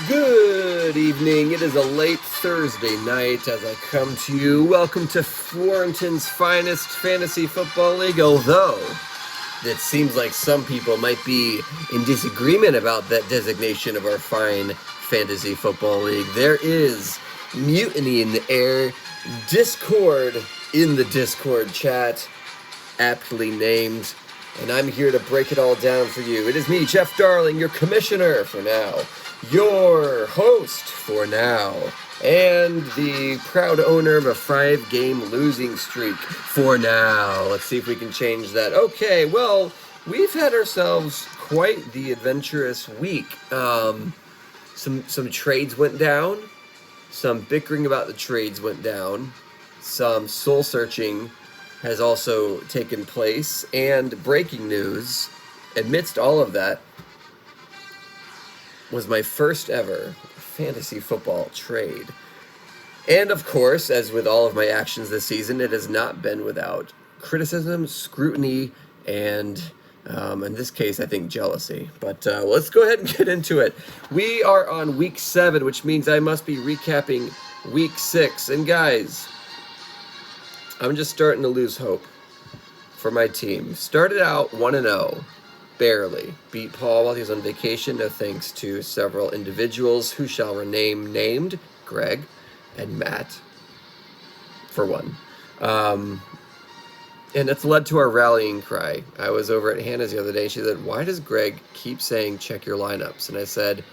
Good evening. It is a late Thursday night as I come to you. Welcome to Warrenton's finest fantasy football league, although it seems like some people might be in disagreement about that designation of our fine fantasy football league. There is mutiny in the air, discord in the Discord chat, aptly named, and I'm here to break it all down for you. It is me, Jeff Darling, your commissioner for now, your host for now, and the proud owner of a 5-game losing streak for now. Let's see if we can change that. Okay, well, we've had ourselves quite the adventurous week. Some trades went down. Some bickering about the trades went down. Some soul searching has also taken place, and breaking news, amidst all of that, was my first ever fantasy football trade. And of course, as with all of my actions this season, it has not been without criticism, scrutiny, and in this case, I think jealousy. But let's go ahead and get into it. We are on week 7, which means I must be recapping week 6. And guys, I'm just starting to lose hope for my team. Started out 1-0, barely. Beat Paul while he was on vacation, no thanks to several individuals who shall remain named, Greg and Matt, for one. And it's led to our rallying cry. I was over at Hannah's the other day. She said, "Why does Greg keep saying check your lineups?" And I said,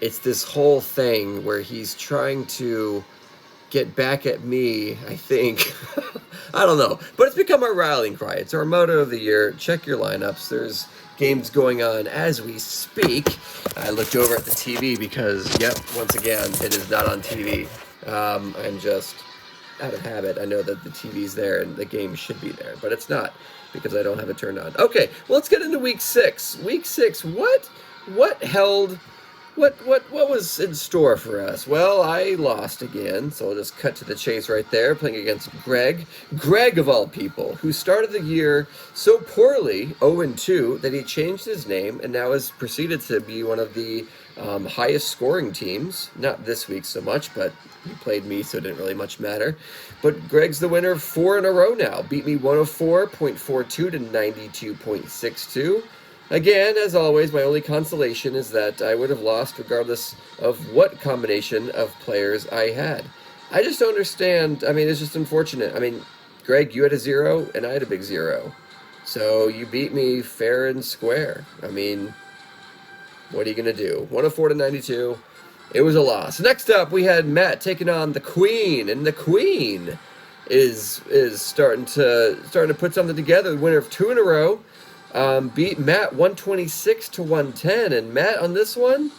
it's this whole thing where he's trying to get back at me, I think. I don't know. But it's become our rallying cry. It's our motto of the year. Check your lineups. There's games going on as we speak. I looked over at the TV because, yep, once again, it is not on TV. I'm just out of habit. I know that the TV's there and the game should be there, but it's not because I don't have it turned on. Okay, well, let's get into week 6. Week 6, what held... What was in store for us? Well, I lost again, so I'll just cut to the chase right there, playing against Greg. Greg, of all people, who started the year so poorly, 0-2, that he changed his name and now has proceeded to be one of the highest scoring teams. Not this week so much, but he played me, so it didn't really much matter. But Greg's the winner 4 in a row now. Beat me 104.42 to 92.62. Again, as always, my only consolation is that I would have lost regardless of what combination of players I had. I just don't understand. I mean, it's just unfortunate. I mean, Greg, you had a 0, and I had a big 0. So you beat me fair and square. I mean, what are you going to do? 104 to 92. It was a loss. Next up, we had Matt taking on the Queen, and the Queen is starting to put something together. The winner of 2 in a row. Beat Matt 126 to 110, and Matt on this one,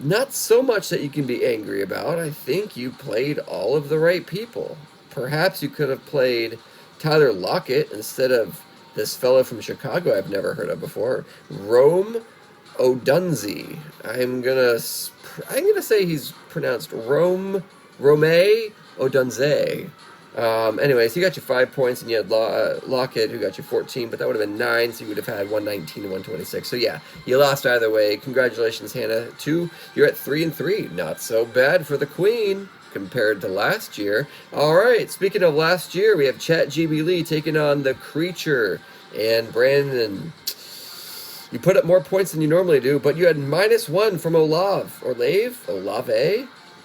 not so much that you can be angry about. I think you played all of the right people. Perhaps you could have played Tyler Lockett instead of this fellow from Chicago I've never heard of before, Rome Odunze. I'm gonna say he's pronounced Rome Odunze. Anyways, he got you 5 points, and you had Lockett, who got you 14, but that would have been 9, so you would have had 119 and 126. So yeah, you lost either way. Congratulations, Hannah. 2, you're at 3-3. Not so bad for the Queen compared to last year. All right, speaking of last year, we have Chat GB Lee taking on the Creature, and Brandon. You put up more points than you normally do, but you had -1 from Olave,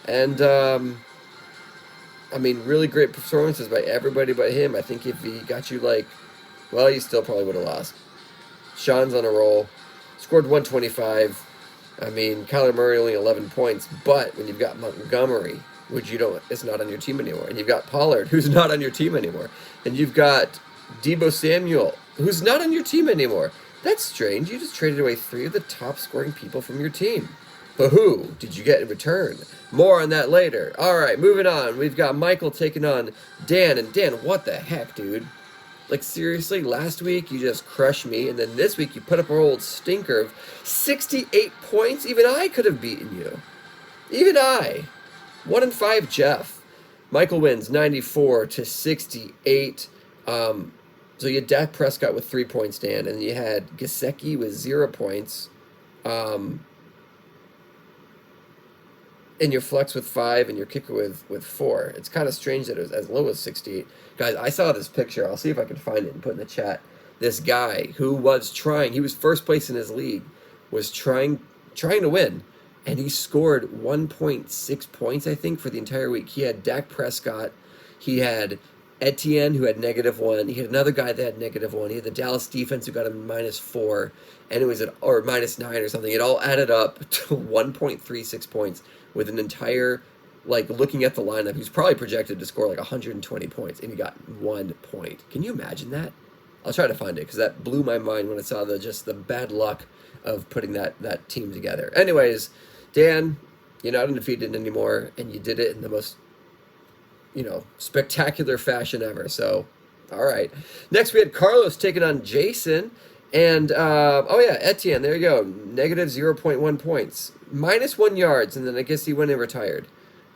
and I mean, really great performances by everybody but him. I think if he got you you still probably would have lost. Sean's on a roll. Scored 125. I mean, Kyler Murray only 11 points, but when you've got Montgomery, which is not on your team anymore, and you've got Pollard, who's not on your team anymore, and you've got Deebo Samuel, who's not on your team anymore. That's strange. You just traded away 3 of the top scoring people from your team. But who did you get in return? More on that later. All right, moving on. We've got Michael taking on Dan. And Dan, what the heck, dude? Like, seriously, last week you just crushed me, and then this week you put up an old stinker of 68 points? Even I could have beaten you. Even I. 1-5 Jeff. Michael wins 94 to 68. So you had Dak Prescott with 3 points, Dan, and you had Gesicki with 0 points. and your flex with 5 and your kicker with 4. It's kind of strange that it was as low as 68. Guys, I saw this picture. I'll see if I can find it and put in the chat. This guy who was trying, he was first place in his league, was trying to win, and he scored 1.6 points, I think, for the entire week. He had Dak Prescott, he had Etienne, who had -1. He had another guy that had -1. He had the Dallas defense, who got a -4, and it was or -9 or something. It all added up to 1.36 points with an entire, like, looking at the lineup, he's probably projected to score like 120 points, and he got 1 point. Can you imagine that? I'll try to find it, because that blew my mind when I saw the bad luck of putting that team together. Anyways, Dan, you're not undefeated anymore, and you did it in the most, spectacular fashion ever. So, all right. Next, we had Carlos taking on Jason. And, Etienne, there you go. -0.1 points. -1 yards, and then I guess he went and retired.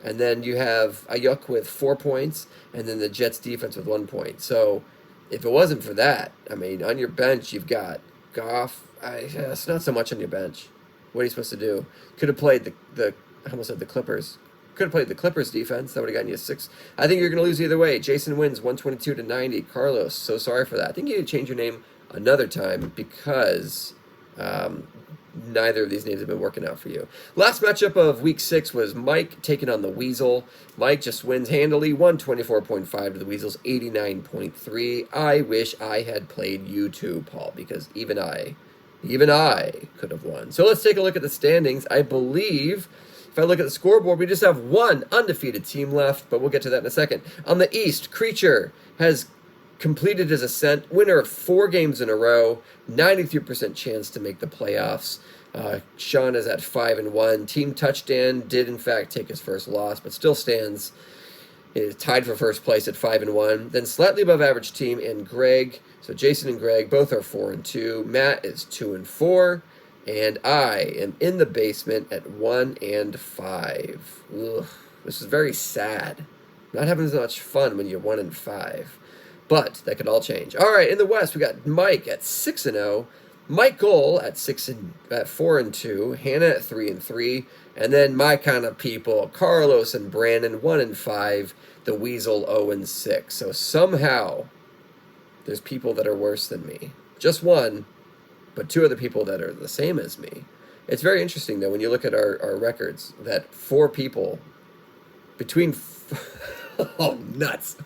And then you have Ayuk with 4 points, and then the Jets defense with 1 point. So, if it wasn't for that, I mean, on your bench, you've got Goff. It's not so much on your bench. What are you supposed to do? Could have played I almost said the Clippers. Could have played the Clippers defense. That would have gotten you 6. I think you're going to lose either way. Jason wins 122-90. Carlos, so sorry for that. I think you need to change your name another time, because neither of these names have been working out for you. Last matchup of week 6 was Mike taking on the Weasel. Mike just wins handily, 124.5 to the Weasel's 89.3. I wish I had played you too, Paul, because even I could have won. So let's take a look at the standings. I believe, if I look at the scoreboard, we just have one undefeated team left, but we'll get to that in a second. On the East, Creature has completed his ascent, winner of 4 games in a row, 93% chance to make the playoffs. Sean is at 5-1. Team Touchdown did in fact take his first loss, but still stands tied for first place at 5-1. Then slightly above average team and Greg. So Jason and Greg both are 4-2. Matt is 2-4, and I am in the basement at 1-5. Ugh, this is very sad. Not having as much fun when you're 1-5. But that could all change. All right, in the West, we got Mike at 6-0, Michael at 4-2, Hannah at 3-3, and then my kind of people, Carlos and Brandon, 1-5, the Weasel 0-6. So somehow there's people that are worse than me. Just one, but 2 other people that are the same as me. It's very interesting, though, when you look at our records, that 4 people between... oh, nuts.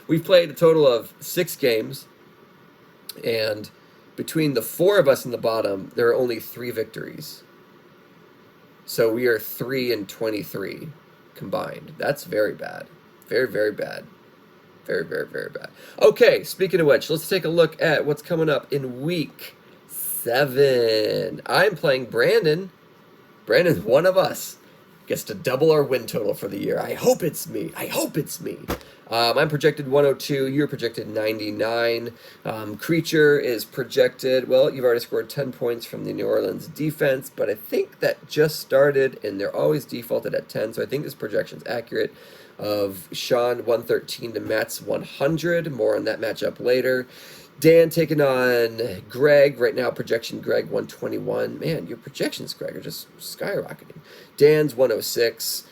We've played a total of 6 games, and between the 4 of us in the bottom, there are only 3 victories. So we are 3-23 combined. That's very bad. Very, very bad. Very, very, very bad. Okay, speaking of which, let's take a look at what's coming up in week 7. I'm playing Brandon. Brandon's one of us. Gets to double our win total for the year. I hope it's me. I'm projected 102. You're projected 99. Creature is projected, well, you've already scored 10 points from the New Orleans defense, but I think that just started, and they're always defaulted at 10, so I think this projection's accurate. Of Sean, 113 to Matt's 100. More on that matchup later. Dan taking on Greg. Right now, projection Greg 121. Man, your projections, Greg, are just skyrocketing. Dan's 106.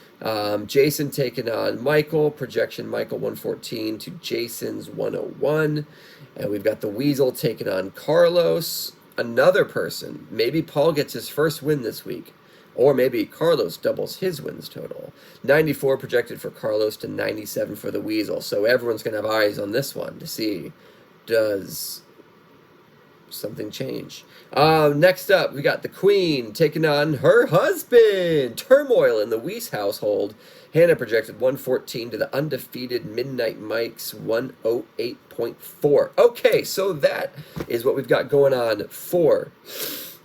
Jason taking on Michael. Projection Michael 114 to Jason's 101. And we've got the Weasel taking on Carlos. Another person. Maybe Paul gets his first win this week. Or maybe Carlos doubles his wins total. 94 projected for Carlos to 97 for the Weasel. So everyone's going to have eyes on this one to see, does something change? Next up, we got the Queen taking on her husband. Turmoil in the Weiss household. Hannah projected 114 to the undefeated Midnight Mike's 108.4. Okay, so that is what we've got going on for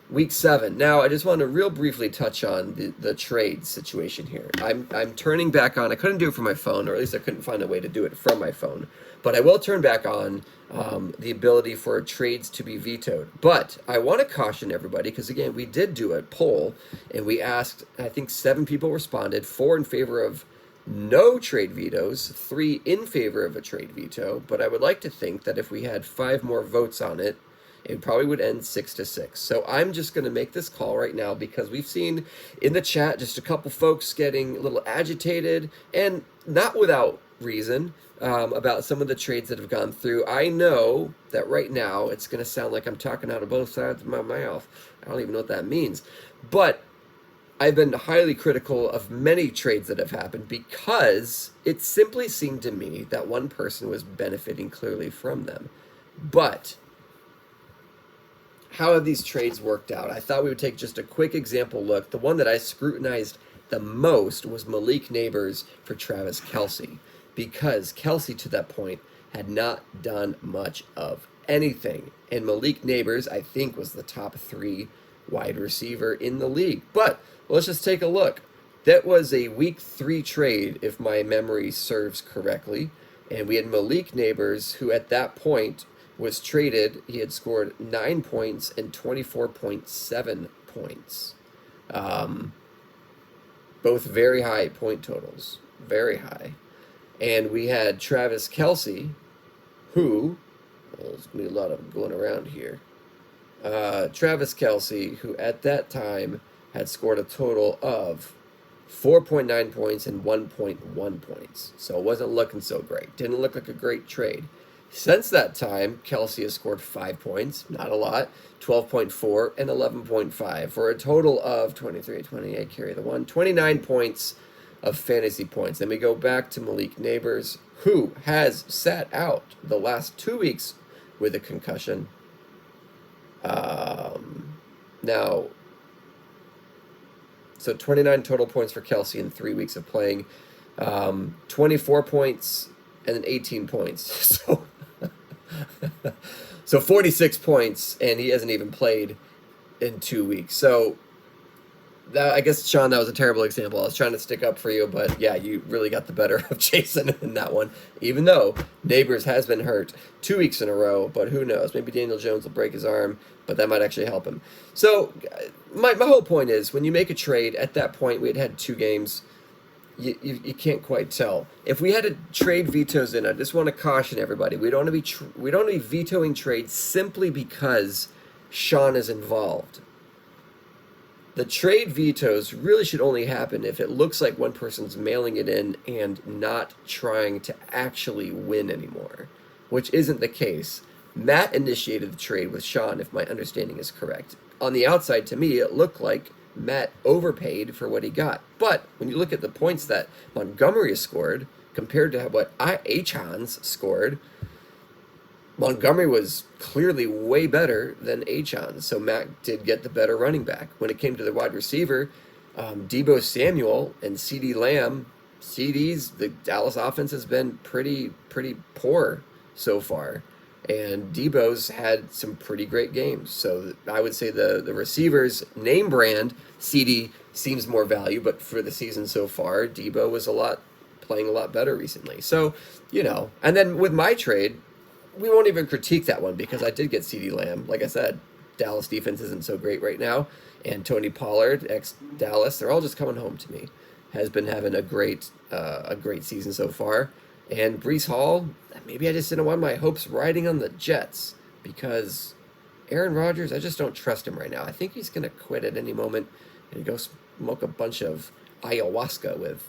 Week 7. Now, I just want to real briefly touch on the trade situation here. I'm turning back on. I couldn't do it from my phone, or at least I couldn't find a way to do it from my phone. But I will turn back on the ability for trades to be vetoed. But I want to caution everybody, because, again, we did do a poll, and we asked, I think 7 people responded, 4 in favor of no trade vetoes, 3 in favor of a trade veto. But I would like to think that if we had 5 more votes on it, It probably would end 6-6. So I'm just going to make this call right now because we've seen in the chat just a couple folks getting a little agitated, and not without reason, about some of the trades that have gone through. I know that right now it's going to sound like I'm talking out of both sides of my mouth. I don't even know what that means. But I've been highly critical of many trades that have happened because it simply seemed to me that one person was benefiting clearly from them. But how have these trades worked out? I thought we would take just a quick example look. The one that I scrutinized the most was Malik Neighbors for Travis Kelce, because Kelce to that point had not done much of anything. And Malik Neighbors, I think, was the top 3 wide receiver in the league. But let's just take a look. That was a week 3 trade, if my memory serves correctly. And we had Malik Neighbors, who at that point was traded. He had scored 9 points and 24.7 points. Both very high point totals. Very high. And we had Travis Kelce, who, well, there's going to be a lot of going around here. Travis Kelce, who at that time had scored a total of 4.9 points and 1.1 points. So it wasn't looking so great. Didn't look like a great trade. Since that time, Kelce has scored 5 points, not a lot, 12.4 and 11.5, for a total of 23, 28, carry the 1, 29 points of fantasy points. Then we go back to Malik Neighbors, who has sat out the last 2 weeks with a concussion. Now, so 29 total points for Kelce in 3 weeks of playing, 24 points and then 18 points. So 46 points, and he hasn't even played in 2 weeks. So that, I guess, Sean, that was a terrible example. I was trying to stick up for you, but yeah, you really got the better of Jason in that one, even though Neighbors has been hurt 2 weeks in a row. But who knows? Maybe Daniel Jones will break his arm, but that might actually help him. So my whole point is, when you make a trade, at that point we had 2 games. You can't quite tell. If we had to trade vetoes in, I just want to caution everybody: we don't want to be vetoing trades simply because Sean is involved. The trade vetoes really should only happen if it looks like one person's mailing it in and not trying to actually win anymore, which isn't the case. Matt initiated the trade with Sean, if my understanding is correct. On the outside, to me, it looked like Matt overpaid for what he got. But when you look at the points that Montgomery scored compared to what Achans scored, Montgomery was clearly way better than Achans. So Matt did get the better running back. When it came to the wide receiver, Deebo Samuel and CeeDee Lamb, CeeDee's, the Dallas offense has been pretty poor so far. And Deebo's had some pretty great games. So I would say the receivers name brand, CeeDee, seems more value, but for the season so far, Deebo was playing a lot better recently. So, and then with my trade, we won't even critique that one because I did get CeeDee Lamb. Like I said, Dallas defense isn't so great right now. And Tony Pollard, ex-Dallas, they're all just coming home to me. Has been having a great season so far. And Breece Hall, maybe I just didn't want my hopes riding on the Jets because Aaron Rodgers, I just don't trust him right now. I think he's going to quit at any moment and go smoke a bunch of ayahuasca with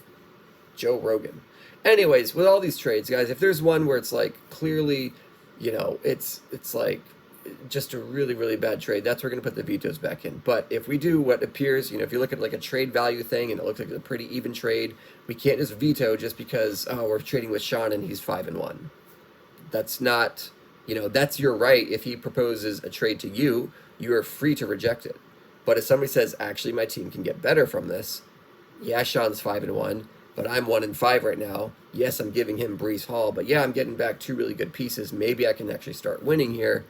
Joe Rogan. Anyways, with all these trades, guys, if there's one where it's like clearly, it's like just a really, really bad trade, that's where we're going to put the vetoes back in. But if we do what appears, if you look at like a trade value thing and it looks like a pretty even trade, we can't just veto just because, we're trading with Sean and he's 5-1. That's not, that's your right. If he proposes a trade to you, you are free to reject it. But if somebody says, actually, my team can get better from this, yeah, Sean's 5-1, but I'm 1-5 right now. Yes, I'm giving him Breece Hall, but yeah, I'm getting back 2 really good pieces. Maybe I can actually start winning here.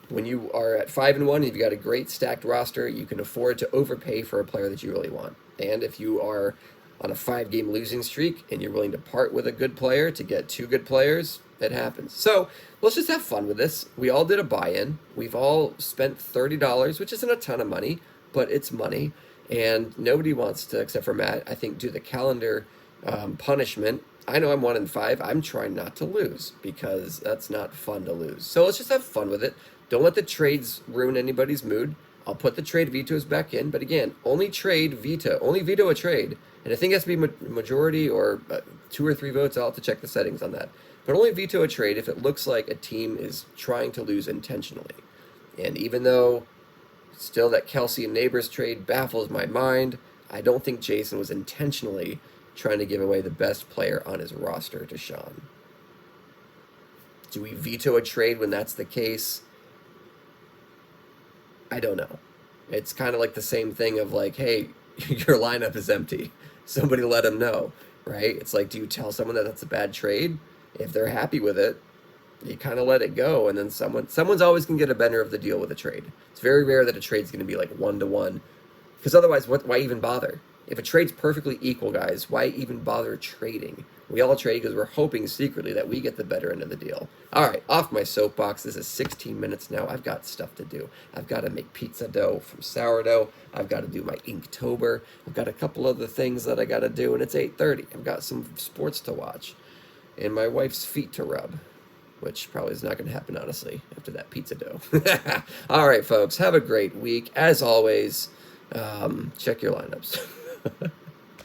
When you are at 5-1 and you've got a great stacked roster, you can afford to overpay for a player that you really want. And if you are on a 5-game losing streak and you're willing to part with a good player to get 2 good players, it happens. So let's just have fun with this. We all did a buy-in. We've all spent $30, which isn't a ton of money, but it's money. And nobody wants to, except for Matt, I think, do the calendar punishment I know I'm 1-5. I'm trying not to lose because that's not fun to lose. So let's just have fun with it. Don't let the trades ruin anybody's mood. I'll put the trade vetoes back in, but again, only veto a trade, and I think it has to be majority or 2 or 3 votes. I'll have to check the settings on that. But only veto a trade if it looks like a team is trying to lose intentionally. And even though still that Kelsey and Neighbors trade baffles my mind, I don't think Jason was intentionally trying to give away the best player on his roster to Sean. Do we veto a trade when that's the case? I don't know. It's kind of like the same thing of like, hey, your lineup is empty. Somebody let them know, right? It's like, do you tell someone that that's a bad trade? If they're happy with it, you kind of let it go, and then someone's always going to get a better of the deal with a trade. It's very rare that a trade's going to be like 1-to-1, because otherwise, why even bother? If a trade's perfectly equal, guys, why even bother trading? We all trade because we're hoping secretly that we get the better end of the deal. All right, off my soapbox. This is 16 minutes now. I've got stuff to do. I've got to make pizza dough from sourdough. I've got to do my Inktober. I've got a couple other things that I got to do, and it's 8:30. I've got some sports to watch and my wife's feet to rub, which probably is not going to happen, honestly, after that pizza dough. All right, folks, have a great week. As always, check your lineups.